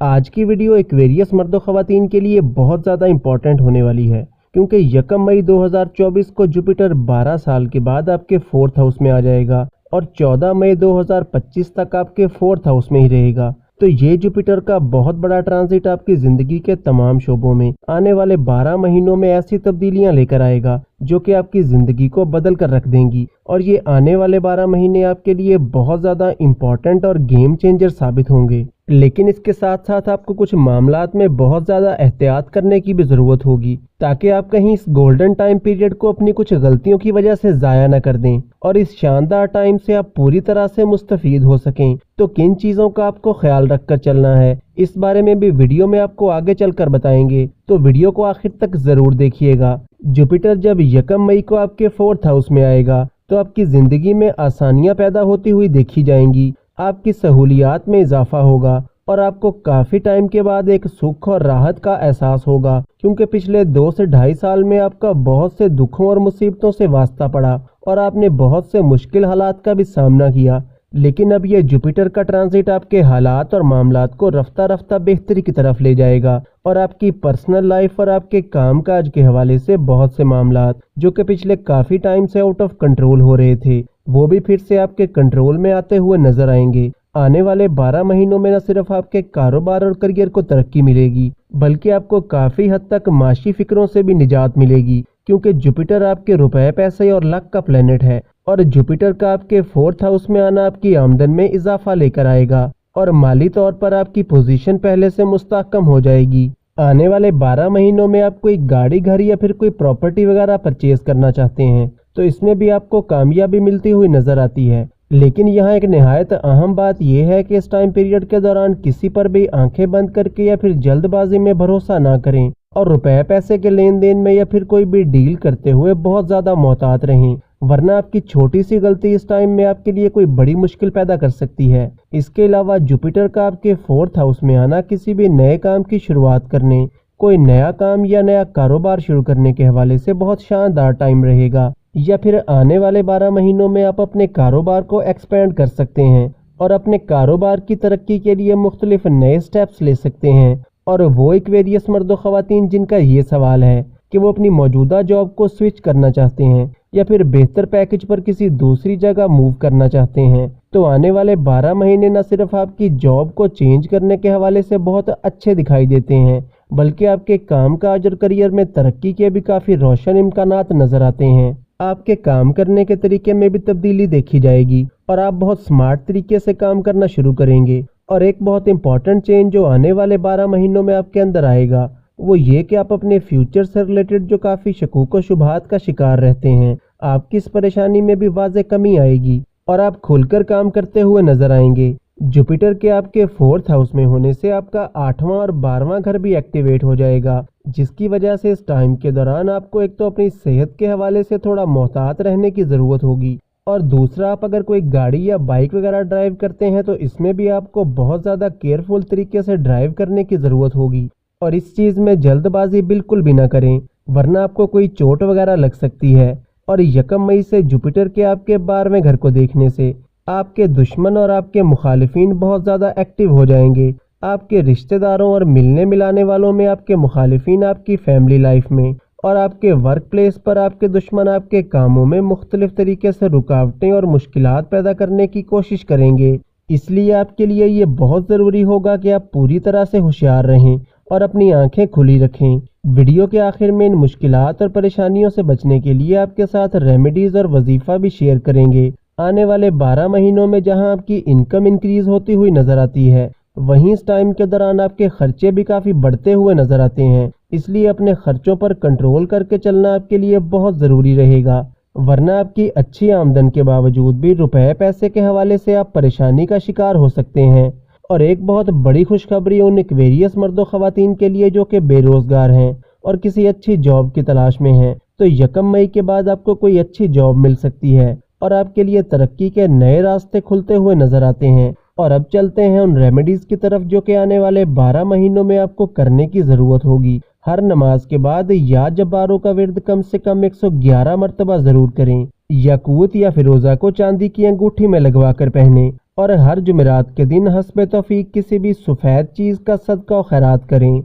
आज की video Aquarius मर्द ख़वातीन के लिए बहुत ज़्यादा इम्पॉर्टेंट होने वाली है, क्योंकि 1 मई 2024 को जुपिटर 12 साल के बाद आपके 4th हाउस में आ जाएगा और 14 मई 2025 तक आपके 4th हाउस में ही रहेगा। तो ये जुपिटर का बहुत बड़ा ट्रांजिट आपकी ज़िंदगी के तमाम शोबों में आने वाले 12 महीनों में ऐसी तब्दीलियां लेकर आएगा जो कि आपकी ज़िंदगी को बदल कर रख देंगी। और ये आने वाले 12 महीने आपके लिए बहुत ज़्यादा इम्पॉर्टेंट और गेम चेंजर साबित होंगे। लेकिन इसके साथ साथ आपको कुछ मामलात में बहुत ज़्यादा एहतियात करने की भी ज़रूरत होगी, ताकि आप कहीं इस गोल्डन टाइम पीरियड को अपनी कुछ गलतियों की वजह से ज़ाया न कर दें और इस शानदार टाइम से आप पूरी तरह से मुस्तफ़ीद हो सकें। तो किन चीज़ों का आपको ख्याल रख कर चलना है, इस बारे में भी वीडियो में आपको आगे चलकर बताएंगे, तो वीडियो को आखिर तक ज़रूर देखिएगा। जुपिटर जब 1 मई को आपके 4th हाउस में आएगा तो आपकी ज़िंदगी में आसानियाँ पैदा होती हुई देखी जाएंगी, आपकी सहूलियात में इजाफा होगा और आपको काफ़ी टाइम के बाद एक सुख और राहत का एहसास होगा, क्योंकि पिछले 2 से ढाई साल में आपका बहुत से दुखों और मुसीबतों से वास्ता पड़ा और आपने बहुत से मुश्किल हालात का भी सामना किया। लेकिन अब ये जुपिटर का ट्रांजिट आपके हालात और मामलात को रफ्ता रफ्ता बेहतरी की तरफ ले जाएगा और आपकी पर्सनल लाइफ और आपके काम काज के हवाले से बहुत से मामलात जो कि पिछले काफ़ी टाइम से आउट ऑफ कंट्रोल हो रहे थे, वो भी फिर से आपके कंट्रोल में आते हुए नजर आएंगे। आने वाले 12 महीनों में न सिर्फ आपके कारोबार और करियर को तरक्की मिलेगी, बल्कि आपको काफ़ी हद तक माशी फिक्रों से भी निजात मिलेगी, क्योंकि जुपिटर आपके रुपए पैसे और लक का प्लेनेट है और जुपिटर का आपके 4th हाउस में आना आपकी आमदन में इजाफा लेकर आएगा और माली तौर पर आपकी पोजीशन पहले से मुस्तहकम हो जाएगी। आने वाले 12 महीनों में आप कोई गाड़ी, घर या फिर कोई प्रॉपर्टी वगैरह परचेज करना चाहते हैं तो इसमें भी आपको कामयाबी मिलती हुई नजर आती है। लेकिन यहाँ एक निहायत अहम बात यह है कि इस टाइम पीरियड के दौरान किसी पर भी आंखें बंद करके या फिर जल्दबाजी में भरोसा ना करें और रुपए पैसे के लेन देन में या फिर कोई भी डील करते हुए बहुत ज़्यादा मोहतात रहें, वरना आपकी छोटी सी गलती इस टाइम में आपके लिए कोई बड़ी मुश्किल पैदा कर सकती है। इसके अलावा जुपिटर का आपके 4th हाउस में आना किसी भी नए काम की शुरुआत करने, कोई नया काम या नया कारोबार शुरू करने के हवाले से बहुत शानदार टाइम रहेगा, या फिर आने वाले 12 महीनों में आप अपने कारोबार को एक्सपेंड कर सकते हैं और अपने कारोबार की तरक्की के लिए मुख्तलिफ नए स्टेप्स ले सकते हैं। और वो एक्वेरियस मर्द व ख़वातीन जिनका ये सवाल है कि वो अपनी मौजूदा जॉब को स्विच करना चाहते हैं या फिर बेहतर पैकेज पर किसी दूसरी जगह मूव करना चाहते हैं, तो आने वाले 12 महीने न सिर्फ आपकी जॉब को चेंज करने के हवाले से बहुत अच्छे दिखाई देते हैं, बल्कि आपके काम काज और करियर में तरक्की के भी काफ़ी रोशन इम्कानात नज़र आते हैं। आपके काम करने के तरीके में भी तब्दीली देखी जाएगी और आप बहुत स्मार्ट तरीके से काम करना शुरू करेंगे। और एक बहुत इंपॉर्टेंट चेंज जो आने वाले 12 महीनों में आपके अंदर आएगा वो ये कि आप अपने फ्यूचर से रिलेटेड जो काफ़ी शकूक व शुबहात का शिकार रहते हैं, आपकी इस परेशानी में भी वाज़े कमी आएगी और आप खुलकर काम करते हुए नजर आएंगे। जुपिटर के आपके 4th हाउस में होने से आपका 8वां और 12वां घर भी एक्टिवेट हो जाएगा, जिसकी वजह से इस टाइम के दौरान आपको एक तो अपनी सेहत के हवाले से थोड़ा मोहतात रहने की ज़रूरत होगी और दूसरा आप अगर कोई गाड़ी या बाइक वगैरह ड्राइव करते हैं तो इसमें भी आपको बहुत ज़्यादा केयरफुल तरीके से ड्राइव करने की ज़रूरत होगी और इस चीज़ में जल्दबाजी बिल्कुल भी ना करें, वरना आपको कोई चोट वगैरह लग सकती है। और 1 मई से जुपिटर के आपके 12वें घर को देखने से आपके दुश्मन और आपके मुखालिफिन बहुत ज़्यादा एक्टिव हो जाएंगे। आपके रिश्तेदारों और मिलने मिलाने वालों में आपके मुखालिफिन आपकी फैमिली लाइफ में और आपके वर्क प्लेस पर आपके दुश्मन आपके कामों में मुख्तलिफ तरीके से रुकावटें और मुश्किलात पैदा करने की कोशिश करेंगे। इसलिए आपके लिए ये बहुत ज़रूरी होगा कि आप पूरी तरह से होशियार रहें और अपनी आंखें खुली रखें। वीडियो के आखिर में इन मुश्किलात और परेशानियों से बचने के लिए आपके साथ रेमेडीज़ और वजीफ़ा भी शेयर करेंगे। आने वाले 12 महीनों में जहां आपकी इनकम इंक्रीज़ होती हुई नज़र आती है, वहीं इस टाइम के दौरान आपके खर्चे भी काफ़ी बढ़ते हुए नज़र आते हैं। इसलिए अपने खर्चों पर कंट्रोल करके चलना आपके लिए बहुत ज़रूरी रहेगा, वरना आपकी अच्छी आमदन के बावजूद भी रुपए पैसे के हवाले से आप परेशानी का शिकार हो सकते हैं। और एक बहुत बड़ी खुशखबरी उन एक्वेरियस मर्दों ख़वातीन के लिए जो कि बेरोज़गार हैं और किसी अच्छी जॉब की तलाश में हैं, तो 1 मई के बाद आपको कोई अच्छी जॉब मिल सकती है और आपके लिए तरक्की के नए रास्ते खुलते हुए नज़र आते हैं। और अब चलते हैं उन रेमेडीज़ की तरफ जो कि आने वाले 12 महीनों में आपको करने की ज़रूरत होगी। हर नमाज के बाद या जब्बारों का विर्द कम से कम 111 मरतबा ज़रूर करें। याकूत या फिरोज़ा को चांदी की अंगूठी में लगवा कर पहने اور ہر جمعرات کے دن حسب توفیق کسی بھی سفید چیز کا صدقہ و خیرات کریں۔